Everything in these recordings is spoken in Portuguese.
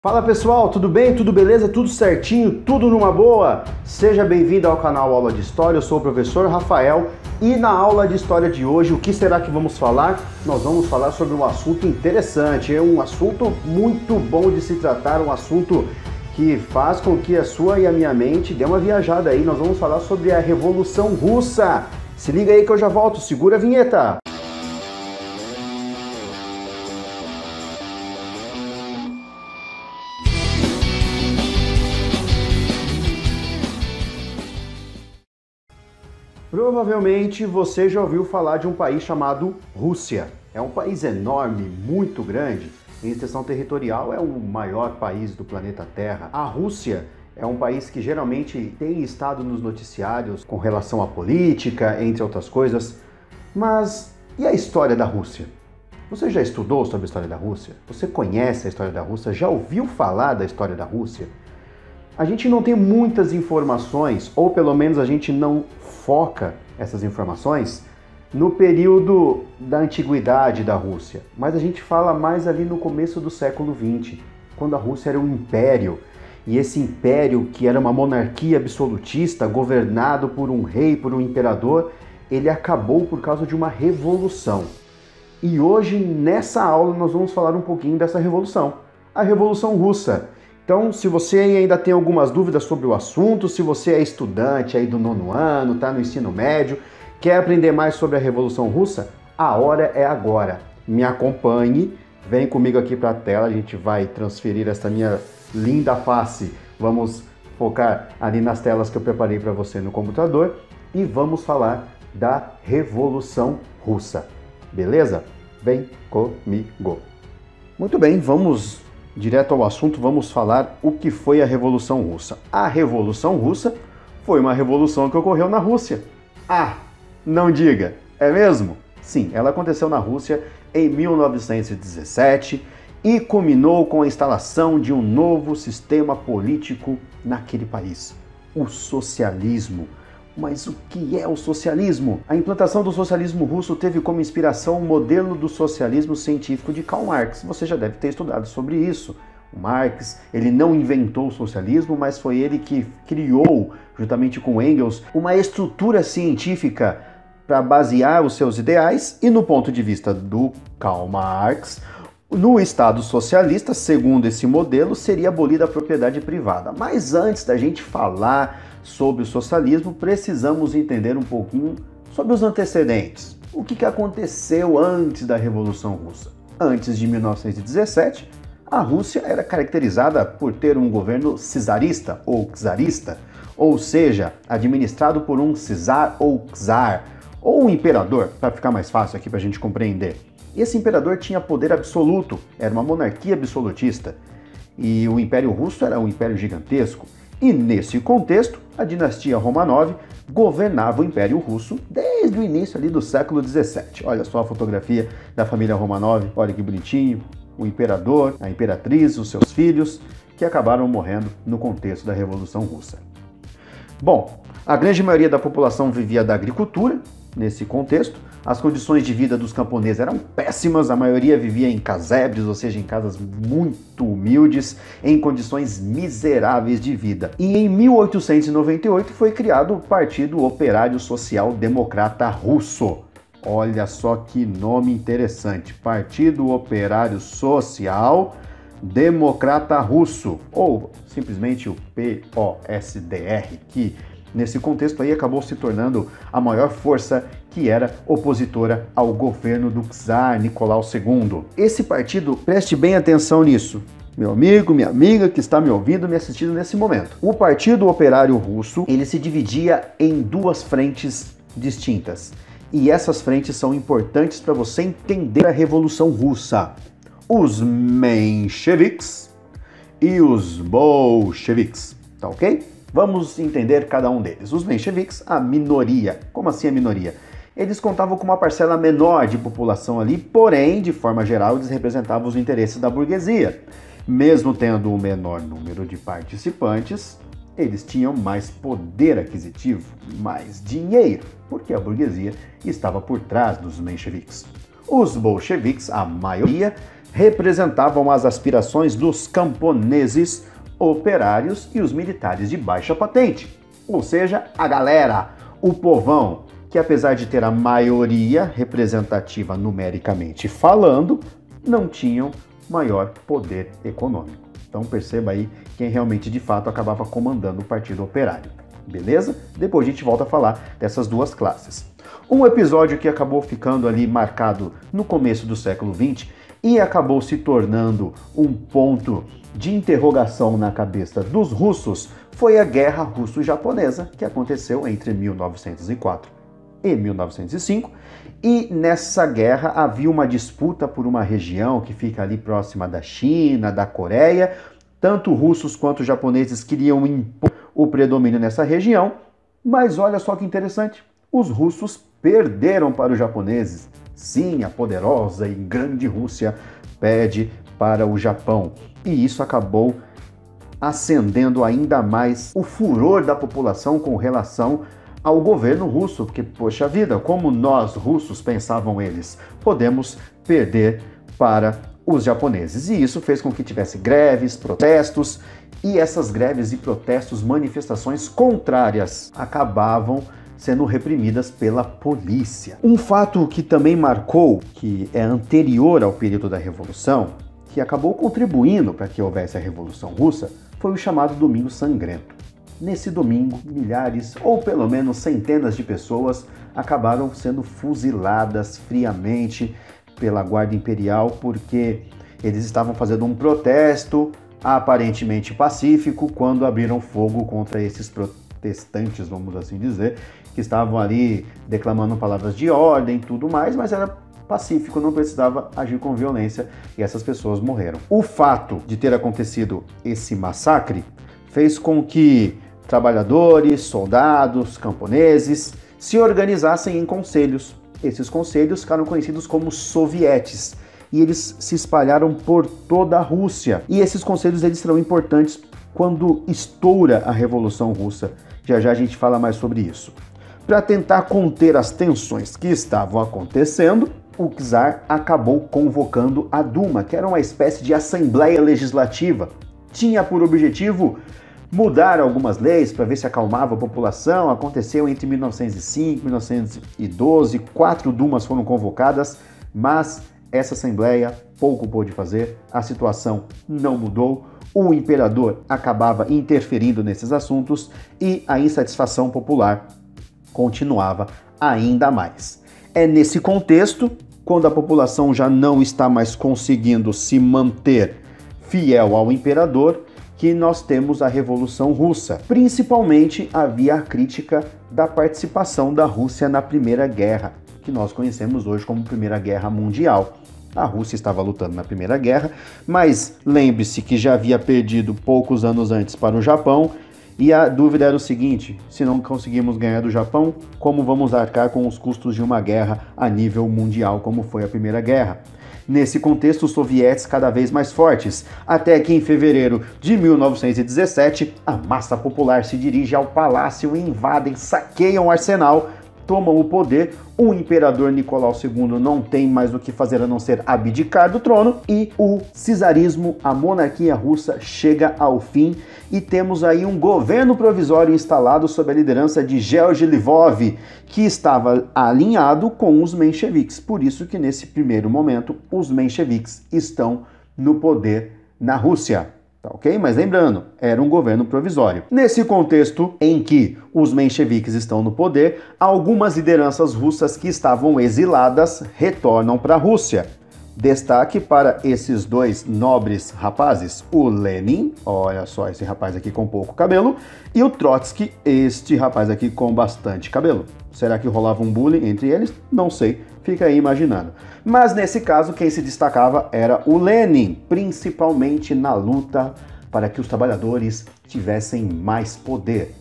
Fala pessoal, tudo bem? Tudo beleza? Tudo certinho? Tudo numa boa? Seja bem-vindo ao canal Aula de História, eu sou o professor Rafael e na aula de História de hoje, o que será que vamos falar? Nós vamos falar sobre um assunto interessante, é um assunto muito bom de se tratar, um assunto que faz com que a sua e a minha mente dê uma viajada aí. Nós vamos falar sobre a Revolução Russa. Se liga aí que eu já volto, segura a vinheta! Provavelmente você já ouviu falar de um país chamado Rússia. É um país enorme, muito grande. Em extensão territorial é o maior país do planeta Terra. A Rússia é um país que geralmente tem estado nos noticiários com relação à política, entre outras coisas. Mas e a história da Rússia? Você já estudou sobre a história da Rússia? Você conhece a história da Rússia? Já ouviu falar da história da Rússia? A gente não tem muitas informações, ou pelo menos a gente não foca essas informações no período da antiguidade da Rússia, mas a gente fala mais ali no começo do século XX, quando a Rússia era um império, e esse império, que era uma monarquia absolutista, governado por um rei, por um imperador, ele acabou por causa de uma revolução. E hoje, nessa aula, nós vamos falar um pouquinho dessa revolução, a Revolução Russa. Então, se você ainda tem algumas dúvidas sobre o assunto, se você é estudante aí do 9º ano, está no ensino médio, quer aprender mais sobre a Revolução Russa, a hora é agora. Me acompanhe, vem comigo aqui para a tela, a gente vai transferir essa minha linda face. Vamos focar ali nas telas que eu preparei para você no computador e vamos falar da Revolução Russa. Beleza? Vem comigo. Muito bem, vamos direto ao assunto, vamos falar o que foi a Revolução Russa. A Revolução Russa foi uma revolução que ocorreu na Rússia. Ah, não diga, é mesmo? Sim, ela aconteceu na Rússia em 1917 e culminou com a instalação de um novo sistema político naquele país, o socialismo. Mas o que é o socialismo? A implantação do socialismo russo teve como inspiração o modelo do socialismo científico de Karl Marx. Você já deve ter estudado sobre isso. O Marx, ele não inventou o socialismo, mas foi ele que criou, juntamente com Engels, uma estrutura científica para basear os seus ideais. E no ponto de vista do Karl Marx, no Estado socialista, segundo esse modelo, seria abolida a propriedade privada. Mas antes da gente falar sobre o socialismo, precisamos entender um pouquinho sobre os antecedentes. O que aconteceu antes da Revolução Russa? Antes de 1917, a Rússia era caracterizada por ter um governo czarista ou czarista, ou seja, administrado por um czar ou czar, ou um imperador, para ficar mais fácil aqui para a gente compreender. Esse imperador tinha poder absoluto, era uma monarquia absolutista, e o Império Russo era um império gigantesco. E nesse contexto, a dinastia Romanov governava o Império Russo desde o início ali do século XVII. Olha só a fotografia da família Romanov, olha que bonitinho, o imperador, a imperatriz, os seus filhos, que acabaram morrendo no contexto da Revolução Russa. Bom, a grande maioria da população vivia da agricultura nesse contexto. As condições de vida dos camponeses eram péssimas, a maioria vivia em casebres, ou seja, em casas muito humildes, em condições miseráveis de vida. E em 1898 foi criado o Partido Operário Social Democrata Russo. Olha só que nome interessante, Partido Operário Social Democrata Russo, ou simplesmente o POSDR, que nesse contexto aí acabou se tornando a maior força que era opositora ao governo do czar Nicolau II. Esse partido, preste bem atenção nisso, meu amigo, minha amiga que está me ouvindo, me assistindo nesse momento. O Partido Operário Russo, ele se dividia em duas frentes distintas. E essas frentes são importantes para você entender a Revolução Russa. Os mencheviques e os bolcheviques, tá ok? Vamos entender cada um deles. Os mencheviques, a minoria. Como assim a minoria? Eles contavam com uma parcela menor de população ali, porém, de forma geral, eles representavam os interesses da burguesia. Mesmo tendo um menor número de participantes, eles tinham mais poder aquisitivo, mais dinheiro, porque a burguesia estava por trás dos mencheviques. Os bolcheviques, a maioria, representavam as aspirações dos camponeses, operários e os militares de baixa patente, ou seja, a galera, o povão, que apesar de ter a maioria representativa numericamente falando, não tinham maior poder econômico. Então perceba aí quem realmente de fato acabava comandando o Partido Operário. Beleza? Depois a gente volta a falar dessas duas classes. Um episódio que acabou ficando ali marcado no começo do século XX e acabou se tornando um ponto de interrogação na cabeça dos russos foi a Guerra Russo-Japonesa, que aconteceu entre 1904 e 1905, e nessa guerra havia uma disputa por uma região que fica ali próxima da China, da Coreia. Tanto russos quanto japoneses queriam impor o predomínio nessa região, mas olha só que interessante, os russos perderam para os japoneses. Sim, a poderosa e grande Rússia perde para o Japão, e isso acabou acendendo ainda mais o furor da população com relação ao governo russo, porque, poxa vida, como nós russos, pensavam eles, podemos perder para os japoneses. E isso fez com que tivesse greves, protestos, e essas greves e protestos, manifestações contrárias, acabavam sendo reprimidas pela polícia. Um fato que também marcou, que é anterior ao período da Revolução, que acabou contribuindo para que houvesse a Revolução Russa, foi o chamado Domingo Sangrento. Nesse domingo, milhares ou pelo menos centenas de pessoas acabaram sendo fuziladas friamente pela Guarda Imperial porque eles estavam fazendo um protesto aparentemente pacífico quando abriram fogo contra esses protestantes, vamos assim dizer, que estavam ali declamando palavras de ordem e tudo mais, mas era pacífico, não precisava agir com violência e essas pessoas morreram. O fato de ter acontecido esse massacre fez com que trabalhadores, soldados, camponeses se organizassem em conselhos. Esses conselhos ficaram conhecidos como sovietes e eles se espalharam por toda a Rússia. E esses conselhos eles serão importantes quando estoura a Revolução Russa. Já já a gente fala mais sobre isso. Para tentar conter as tensões que estavam acontecendo, o czar acabou convocando a Duma, que era uma espécie de assembleia legislativa. Tinha por objetivo mudar algumas leis para ver se acalmava a população. Aconteceu entre 1905 e 1912, 4 dumas foram convocadas, mas essa assembleia pouco pôde fazer, a situação não mudou, o imperador acabava interferindo nesses assuntos e a insatisfação popular continuava ainda mais. É nesse contexto, quando a população já não está mais conseguindo se manter fiel ao imperador, que nós temos a Revolução Russa. Principalmente havia a crítica da participação da Rússia na Primeira Guerra, que nós conhecemos hoje como Primeira Guerra Mundial. A Rússia estava lutando na Primeira Guerra, mas lembre-se que já havia perdido poucos anos antes para o Japão, e a dúvida era o seguinte: se não conseguimos ganhar do Japão, como vamos arcar com os custos de uma guerra a nível mundial, como foi a Primeira Guerra? Nesse contexto, os sovietes cada vez mais fortes, até que em fevereiro de 1917, a massa popular se dirige ao palácio e invadem, saqueiam o arsenal, tomam o poder, o imperador Nicolau II não tem mais o que fazer a não ser abdicar do trono e o czarismo, a monarquia russa, chega ao fim e temos aí um governo provisório instalado sob a liderança de Georgy Lvov, que estava alinhado com os mencheviques. Por isso que nesse primeiro momento os mencheviques estão no poder na Rússia. Tá ok? Mas lembrando, era um governo provisório. Nesse contexto em que os mencheviques estão no poder, algumas lideranças russas que estavam exiladas retornam para a Rússia. Destaque para esses dois nobres rapazes, o Lenin, olha só esse rapaz aqui com pouco cabelo, e o Trotsky, este rapaz aqui com bastante cabelo. Será que rolava um bullying entre eles? Não sei, fica aí imaginando. Mas nesse caso, quem se destacava era o Lenin, principalmente na luta para que os trabalhadores tivessem mais poder.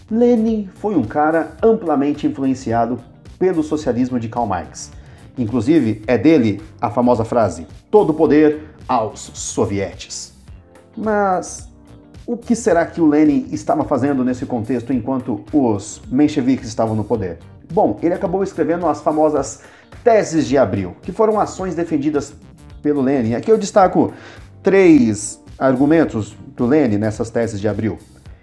Lenin foi um cara amplamente influenciado pelo socialismo de Karl Marx. Inclusive, é dele a famosa frase: todo poder aos sovietes. Mas o que será que o Lenin estava fazendo nesse contexto enquanto os mencheviques estavam no poder? Bom, ele acabou escrevendo as famosas Teses de Abril, que foram ações defendidas pelo Lenin. Aqui eu destaco 3 argumentos do Lenin nessas teses de Abril.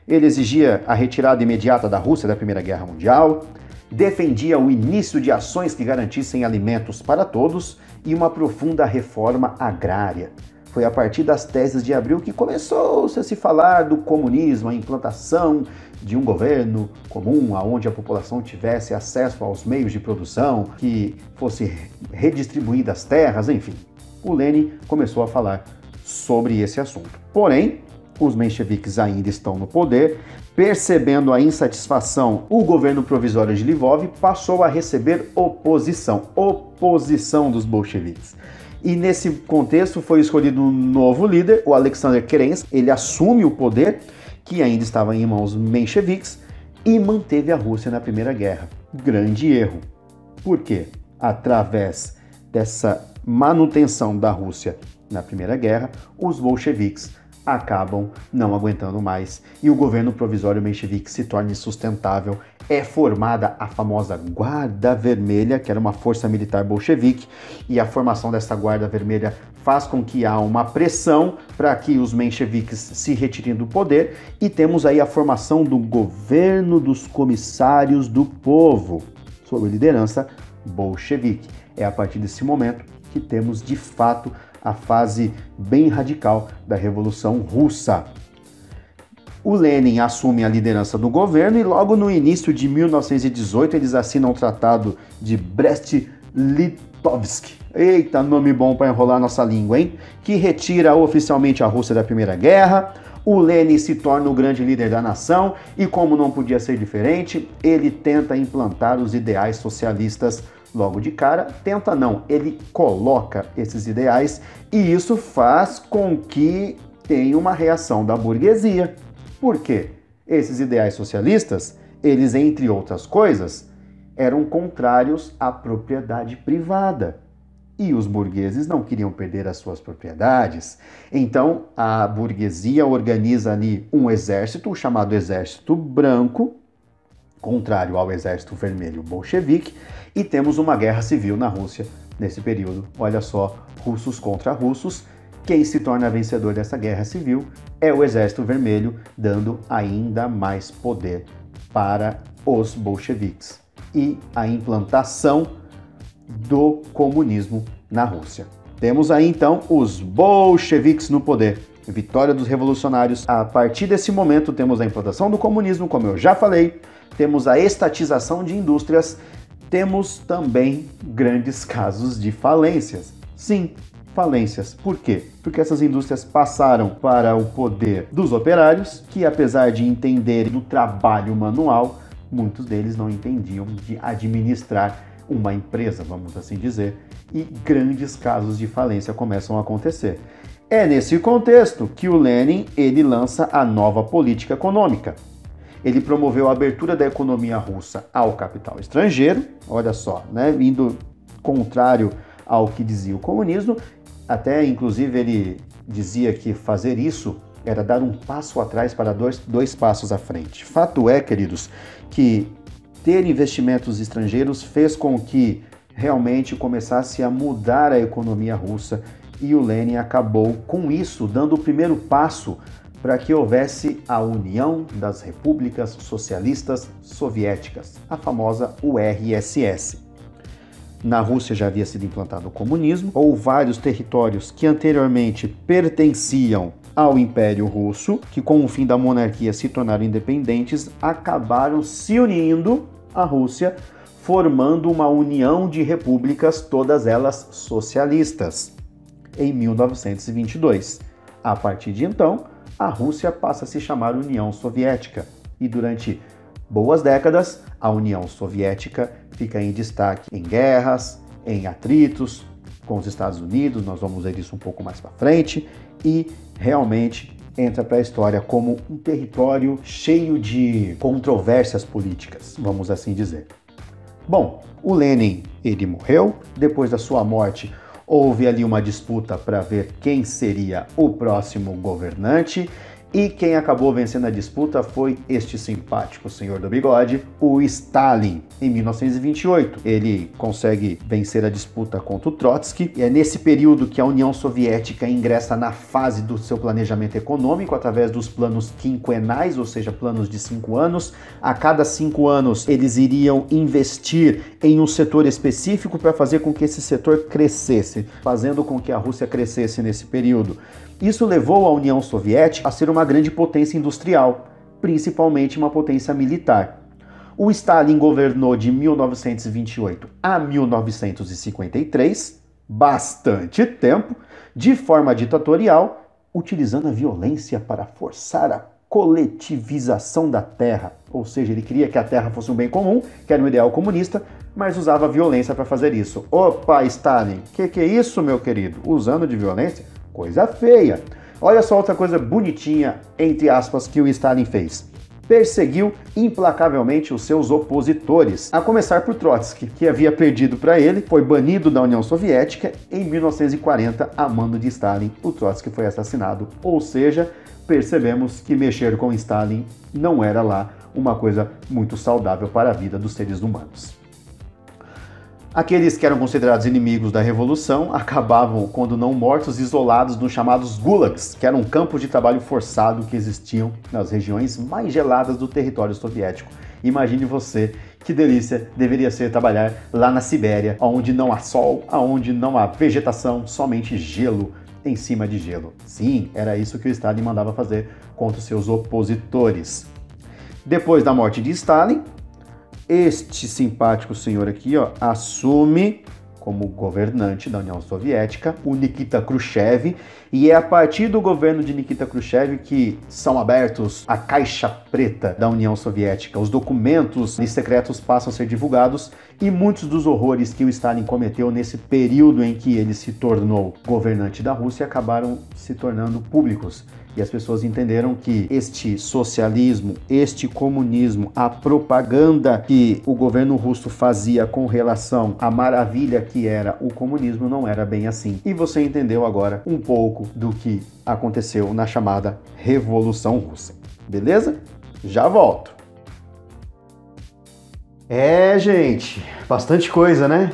Ele exigia a retirada imediata da Rússia da Primeira Guerra Mundial, defendia o início de ações que garantissem alimentos para todos e uma profunda reforma agrária. Foi a partir das teses de Abril que começou-se a se falar do comunismo, a implantação de um governo comum, onde a população tivesse acesso aos meios de produção, que fosse redistribuídas as terras, enfim. O Lenin começou a falar sobre esse assunto. Porém, os mencheviques ainda estão no poder. Percebendo a insatisfação, o governo provisório de Lvov passou a receber oposição dos bolcheviques. E nesse contexto foi escolhido um novo líder, o Alexander Kerensky. Ele assume o poder, que ainda estava em mãos mencheviques, e manteve a Rússia na Primeira Guerra. Grande erro. Por quê? Através dessa manutenção da Rússia na Primeira Guerra, os bolcheviques acabam não aguentando mais e o governo provisório menchevique se torna insustentável. É formada a famosa Guarda Vermelha, que era uma força militar bolchevique, e a formação dessa Guarda Vermelha faz com que há uma pressão para que os mencheviques se retirem do poder, e temos aí a formação do Governo dos Comissários do Povo, sob liderança bolchevique. É a partir desse momento que temos de fato a fase bem radical da Revolução Russa. O Lenin assume a liderança do governo e logo no início de 1918 eles assinam o Tratado de Brest-Litovsk. Eita, nome bom para enrolar nossa língua, hein? Que retira oficialmente a Rússia da Primeira Guerra. O Lenin se torna o grande líder da nação e, como não podia ser diferente, ele tenta implantar os ideais socialistas logo de cara. Tenta não, ele coloca esses ideais e isso faz com que tenha uma reação da burguesia. Por quê? Esses ideais socialistas, eles, entre outras coisas, eram contrários à propriedade privada. E os burgueses não queriam perder as suas propriedades. Então, a burguesia organiza ali um exército, o chamado Exército Branco, contrário ao Exército Vermelho bolchevique, e temos uma guerra civil na Rússia nesse período. Olha só, russos contra russos. Quem se torna vencedor dessa guerra civil é o Exército Vermelho, dando ainda mais poder para os bolcheviques e a implantação do comunismo na Rússia. Temos aí então os bolcheviques no poder, vitória dos revolucionários. A partir desse momento temos a implantação do comunismo, como eu já falei, temos a estatização de indústrias, temos também grandes casos de falências. Sim, falências. Por quê? Porque essas indústrias passaram para o poder dos operários, que apesar de entenderem do trabalho manual, muitos deles não entendiam de administrar uma empresa, vamos assim dizer, e grandes casos de falência começam a acontecer. É nesse contexto que o Lenin ele lança a nova política econômica. Ele promoveu a abertura da economia russa ao capital estrangeiro, olha só, né, indo contrário ao que dizia o comunismo. Até, inclusive, ele dizia que fazer isso era dar um passo atrás para dois passos à frente. Fato é, queridos, que ter investimentos estrangeiros fez com que realmente começasse a mudar a economia russa e o Lenin acabou, com isso, dando o primeiro passo para que houvesse a União das Repúblicas Socialistas Soviéticas, a famosa URSS. Na Rússia já havia sido implantado o comunismo, ou vários territórios que anteriormente pertenciam ao Império Russo, que com o fim da monarquia se tornaram independentes, acabaram se unindo à Rússia, formando uma união de repúblicas, todas elas socialistas, em 1922. A partir de então, a Rússia passa a se chamar União Soviética, e durante boas décadas, a União Soviética fica em destaque em guerras, em atritos com os Estados Unidos, nós vamos ver isso um pouco mais para frente, e realmente entra para a história como um território cheio de controvérsias políticas, vamos assim dizer. Bom, o Lenin, ele morreu. Depois da sua morte, houve ali uma disputa para ver quem seria o próximo governante, E quem acabou vencendo a disputa foi este simpático senhor do bigode, o Stalin, em 1928. Ele consegue vencer a disputa contra o Trotsky, e é nesse período que a União Soviética ingressa na fase do seu planejamento econômico, através dos planos quinquenais, ou seja, planos de 5 anos. A cada 5 anos, eles iriam investir em um setor específico para fazer com que esse setor crescesse, fazendo com que a Rússia crescesse nesse período. Isso levou a União Soviética a ser uma grande potência industrial, principalmente uma potência militar. O Stalin governou de 1928 a 1953, bastante tempo, de forma ditatorial, utilizando a violência para forçar a coletivização da terra. Ou seja, ele queria que a terra fosse um bem comum, que era um ideal comunista, mas usava a violência para fazer isso. Opa, Stalin, que é isso, meu querido? Usando de violência? Coisa feia. Olha só outra coisa bonitinha, entre aspas, que o Stalin fez. Perseguiu implacavelmente os seus opositores, a começar por Trotsky, que havia perdido para ele, foi banido da União Soviética. Em 1940, a mando de Stalin, o Trotsky foi assassinado. Ou seja, percebemos que mexer com Stalin não era lá uma coisa muito saudável para a vida dos seres humanos. Aqueles que eram considerados inimigos da Revolução acabavam, quando não mortos, isolados nos chamados gulags, que eram campos de trabalho forçado que existiam nas regiões mais geladas do território soviético. Imagine você, que delícia deveria ser trabalhar lá na Sibéria, onde não há sol, onde não há vegetação, somente gelo em cima de gelo. Sim, era isso que o Stalin mandava fazer contra os seus opositores. Depois da morte de Stalin, este simpático senhor aqui, ó, assume como governante da União Soviética o Nikita Khrushchev, e é a partir do governo de Nikita Khrushchev que são abertos a caixa preta da União Soviética. Os documentos secretos passam a ser divulgados e muitos dos horrores que o Stalin cometeu nesse período em que ele se tornou governante da Rússia acabaram se tornando públicos. E as pessoas entenderam que este socialismo, este comunismo, a propaganda que o governo russo fazia com relação à maravilha que era o comunismo não era bem assim. E você entendeu agora um pouco do que aconteceu na chamada Revolução Russa. Beleza? Já volto. Gente, bastante coisa, né?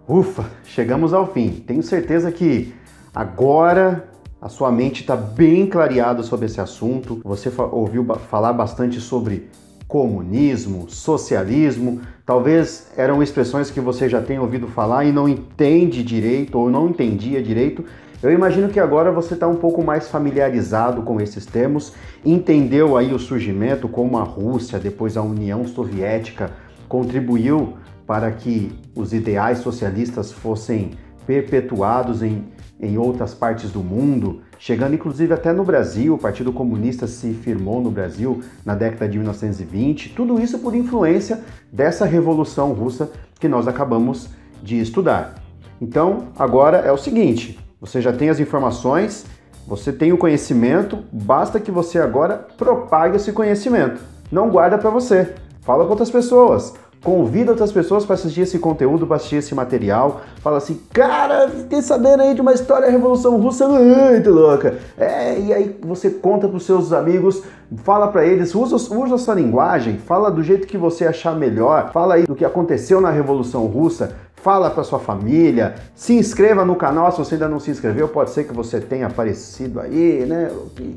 Ufa, chegamos ao fim. Tenho certeza que agora a sua mente está bem clareada sobre esse assunto. Você ouviu falar bastante sobre comunismo, socialismo. Talvez eram expressões que você já tenha ouvido falar e não entende direito ou não entendia direito. Eu imagino que agora você está um pouco mais familiarizado com esses termos, entendeu aí o surgimento, como a Rússia, depois a União Soviética, contribuiu para que os ideais socialistas fossem perpetuados em outras partes do mundo, chegando inclusive até no Brasil. O Partido Comunista se firmou no Brasil na década de 1920, tudo isso por influência dessa Revolução Russa que nós acabamos de estudar. Então, agora é o seguinte, você já tem as informações, você tem o conhecimento, basta que você agora propague esse conhecimento. Não guarda para você, fala com outras pessoas. Convida outras pessoas para assistir esse conteúdo, para assistir esse material. Fala assim, cara, fiquei sabendo aí de uma história da Revolução Russa muito louca. E aí você conta para os seus amigos, fala para eles, usa a sua linguagem, fala do jeito que você achar melhor, fala aí do que aconteceu na Revolução Russa, fala para sua família, se inscreva no canal se você ainda não se inscreveu, pode ser que você tenha aparecido aí, né?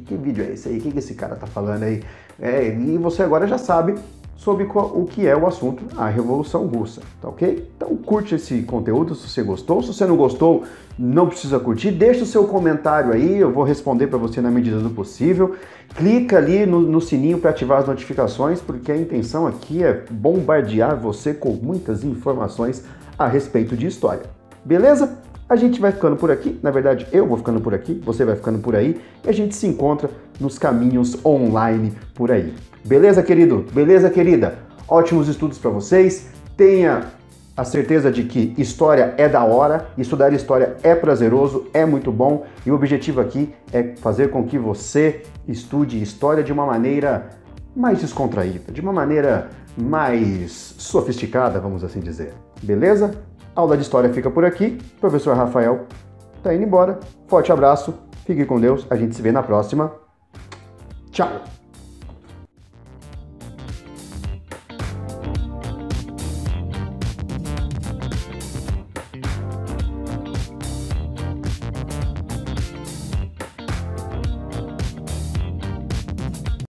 Que vídeo é esse aí? O que esse cara tá falando aí? E você agora já sabe sobre o que é o assunto, a Revolução Russa, tá ok? Então curte esse conteúdo se você gostou, se você não gostou, não precisa curtir, deixa o seu comentário aí, eu vou responder para você na medida do possível, clica ali no sininho para ativar as notificações, porque a intenção aqui é bombardear você com muitas informações a respeito de história, beleza? A gente vai ficando por aqui, na verdade eu vou ficando por aqui, você vai ficando por aí, e a gente se encontra nos caminhos online por aí. Beleza, querido? Beleza, querida? Ótimos estudos para vocês. Tenha a certeza de que história é da hora, estudar história é prazeroso, é muito bom, e o objetivo aqui é fazer com que você estude história de uma maneira mais descontraída, de uma maneira mais sofisticada, vamos assim dizer. Beleza? A aula de história fica por aqui. O professor Rafael tá indo embora. Forte abraço, fique com Deus, a gente se vê na próxima. Tchau!